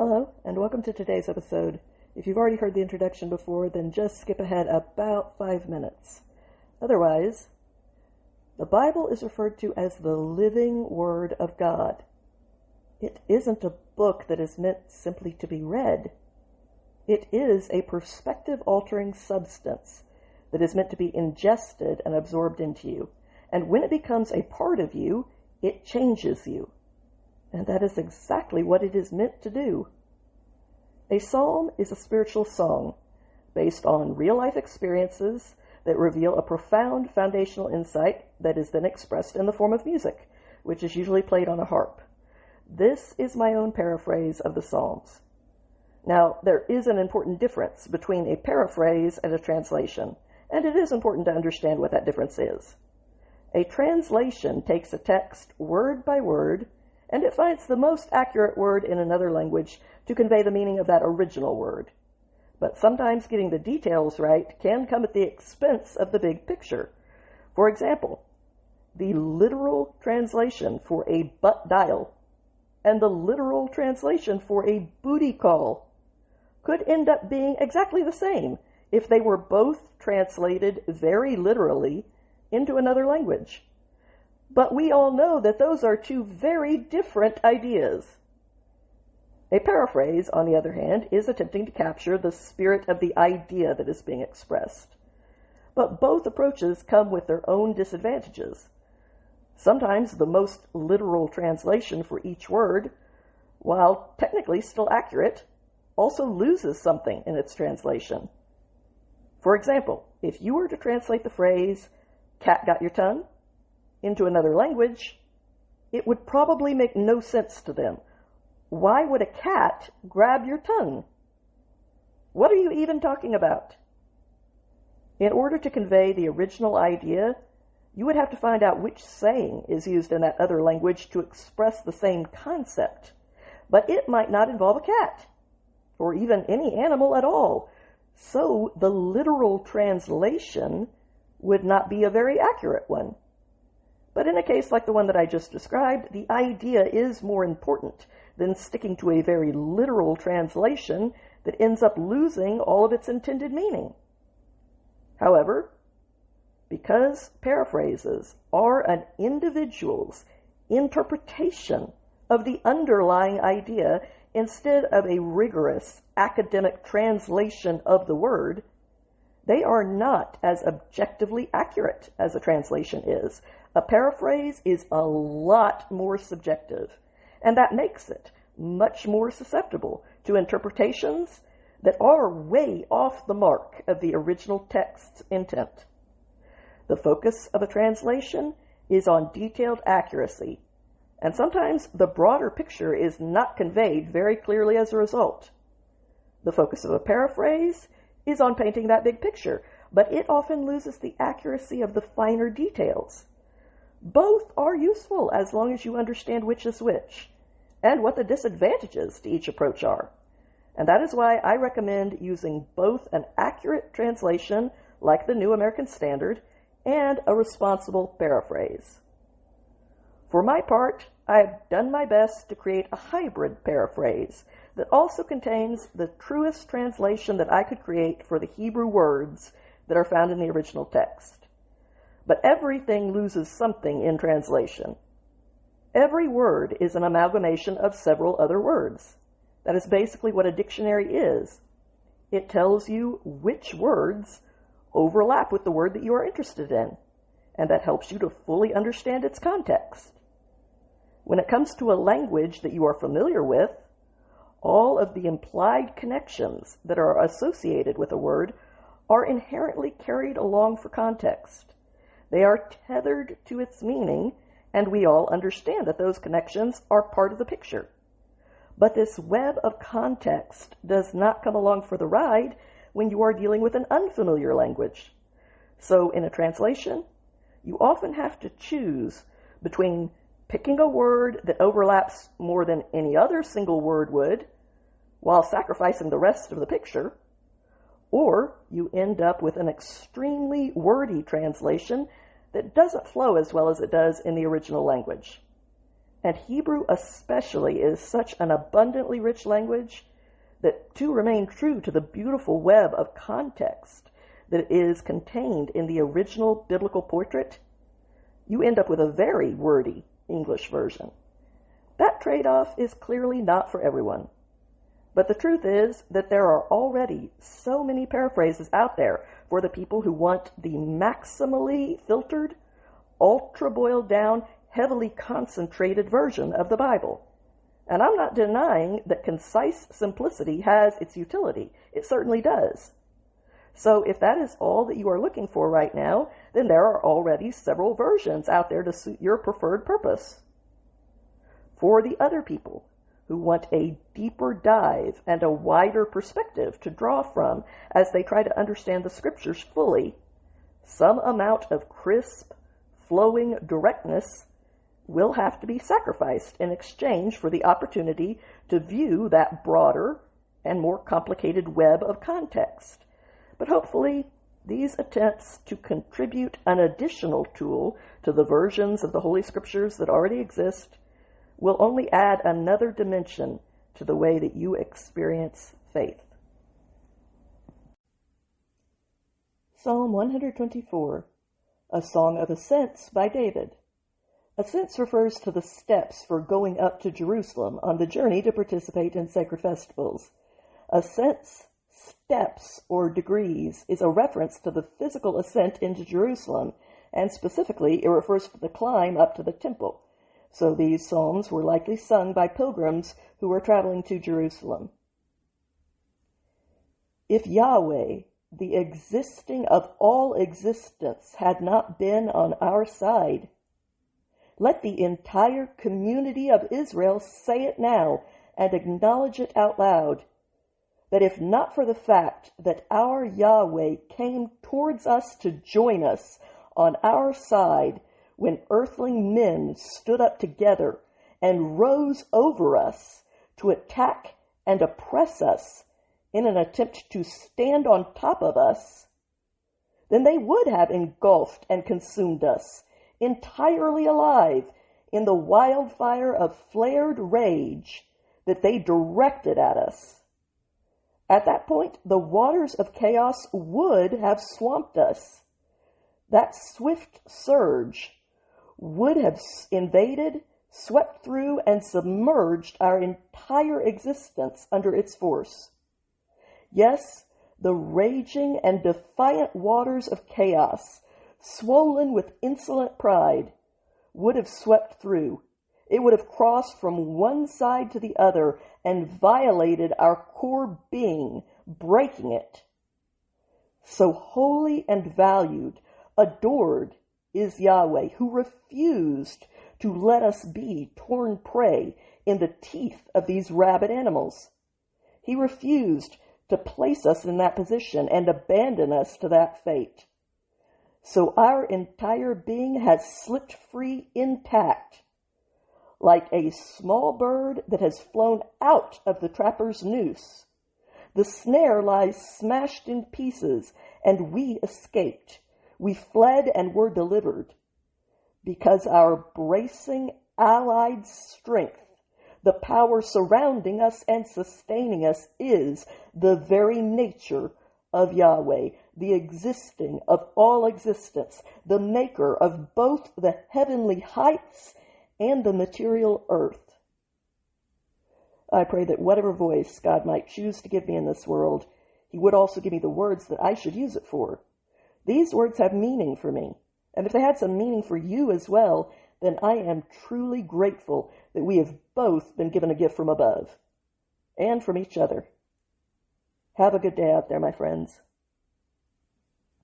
Hello, and welcome to today's episode. If you've already heard the introduction before, then just skip ahead about 5 minutes. Otherwise, the Bible is referred to as the living Word of God. It isn't a book that is meant simply to be read. It is a perspective-altering substance that is meant to be ingested and absorbed into you. And when it becomes a part of you, it changes you. And that is exactly what it is meant to do. A psalm is a spiritual song based on real-life experiences that reveal a profound foundational insight that is then expressed in the form of music, which is usually played on a harp. This is my own paraphrase of the Psalms. Now, there is an important difference between a paraphrase and a translation, and it is important to understand what that difference is. A translation takes a text word by word, and it finds the most accurate word in another language to convey the meaning of that original word. But sometimes getting the details right can come at the expense of the big picture. For example, the literal translation for a butt dial and the literal translation for a booty call could end up being exactly the same if they were both translated very literally into another language. But we all know that those are two very different ideas. A paraphrase, on the other hand, is attempting to capture the spirit of the idea that is being expressed. But both approaches come with their own disadvantages. Sometimes the most literal translation for each word, while technically still accurate, also loses something in its translation. For example, if you were to translate the phrase, "cat got your tongue," into another language, it would probably make no sense to them. Why would a cat grab your tongue? What are you even talking about? In order to convey the original idea, you would have to find out which saying is used in that other language to express the same concept. But it might not involve a cat, or even any animal at all. So the literal translation would not be a very accurate one. But in a case like the one that I just described, the idea is more important than sticking to a very literal translation that ends up losing all of its intended meaning. However, because paraphrases are an individual's interpretation of the underlying idea instead of a rigorous academic translation of the word, they are not as objectively accurate as a translation is. A paraphrase is a lot more subjective, and that makes it much more susceptible to interpretations that are way off the mark of the original text's intent. The focus of a translation is on detailed accuracy, and sometimes the broader picture is not conveyed very clearly as a result. The focus of a paraphrase is on painting that big picture, but it often loses the accuracy of the finer details. Both are useful as long as you understand which is which, and what the disadvantages to each approach are. And that is why I recommend using both an accurate translation, like the New American Standard, and a responsible paraphrase. For my part, I've done my best to create a hybrid paraphrase that also contains the truest translation that I could create for the Hebrew words that are found in the original text. But everything loses something in translation. Every word is an amalgamation of several other words. That is basically what a dictionary is. It tells you which words overlap with the word that you are interested in, and that helps you to fully understand its context. When it comes to a language that you are familiar with, all of the implied connections that are associated with a word are inherently carried along for context. They are tethered to its meaning, and we all understand that those connections are part of the picture. But this web of context does not come along for the ride when you are dealing with an unfamiliar language. So in a translation, you often have to choose between picking a word that overlaps more than any other single word would, while sacrificing the rest of the picture, or you end up with an extremely wordy translation that doesn't flow as well as it does in the original language. And Hebrew especially is such an abundantly rich language that to remain true to the beautiful web of context that is contained in the original biblical portrait, you end up with a very wordy English version. That trade-off is clearly not for everyone. But the truth is that there are already so many paraphrases out there for the people who want the maximally filtered, ultra-boiled down, heavily concentrated version of the Bible. And I'm not denying that concise simplicity has its utility. It certainly does. So if that is all that you are looking for right now, then there are already several versions out there to suit your preferred purpose. For the other people who want a deeper dive and a wider perspective to draw from as they try to understand the scriptures fully, some amount of crisp, flowing directness will have to be sacrificed in exchange for the opportunity to view that broader and more complicated web of context. But hopefully, these attempts to contribute an additional tool to the versions of the Holy Scriptures that already exist will only add another dimension to the way that you experience faith. Psalm 124, a Song of Ascents by David. Ascents refers to the steps for going up to Jerusalem on the journey to participate in sacred festivals. Ascents, steps, or degrees is a reference to the physical ascent into Jerusalem, and specifically it refers to the climb up to the temple. So these psalms were likely sung by pilgrims who were traveling to Jerusalem. If Yahweh, the existing of all existence, had not been on our side, let the entire community of Israel say it now and acknowledge it out loud, that if not for the fact that our Yahweh came towards us to join us on our side when earthling men stood up together and rose over us to attack and oppress us in an attempt to stand on top of us, then they would have engulfed and consumed us, entirely alive in the wildfire of flared rage that they directed at us. At that point, the waters of chaos would have swamped us. That swift surge would have invaded, swept through, and submerged our entire existence under its force. Yes, the raging and defiant waters of chaos, swollen with insolent pride, would have swept through. It would have crossed from one side to the other and violated our core being, breaking it. So holy and valued, adored is Yahweh, who refused to let us be torn prey in the teeth of these rabid animals. He refused to place us in that position and abandon us to that fate. So our entire being has slipped free intact, like a small bird that has flown out of the trapper's noose. The snare lies smashed in pieces, and we escaped. We fled and were delivered, because our bracing allied strength, the power surrounding us and sustaining us, is the very nature of Yahweh, the existing of all existence, the maker of both the heavenly heights and the material earth. I pray that whatever voice God might choose to give me in this world, He would also give me the words that I should use it for. These words have meaning for me, and if they had some meaning for you as well, then I am truly grateful that we have both been given a gift from above, and from each other. Have a good day out there, my friends.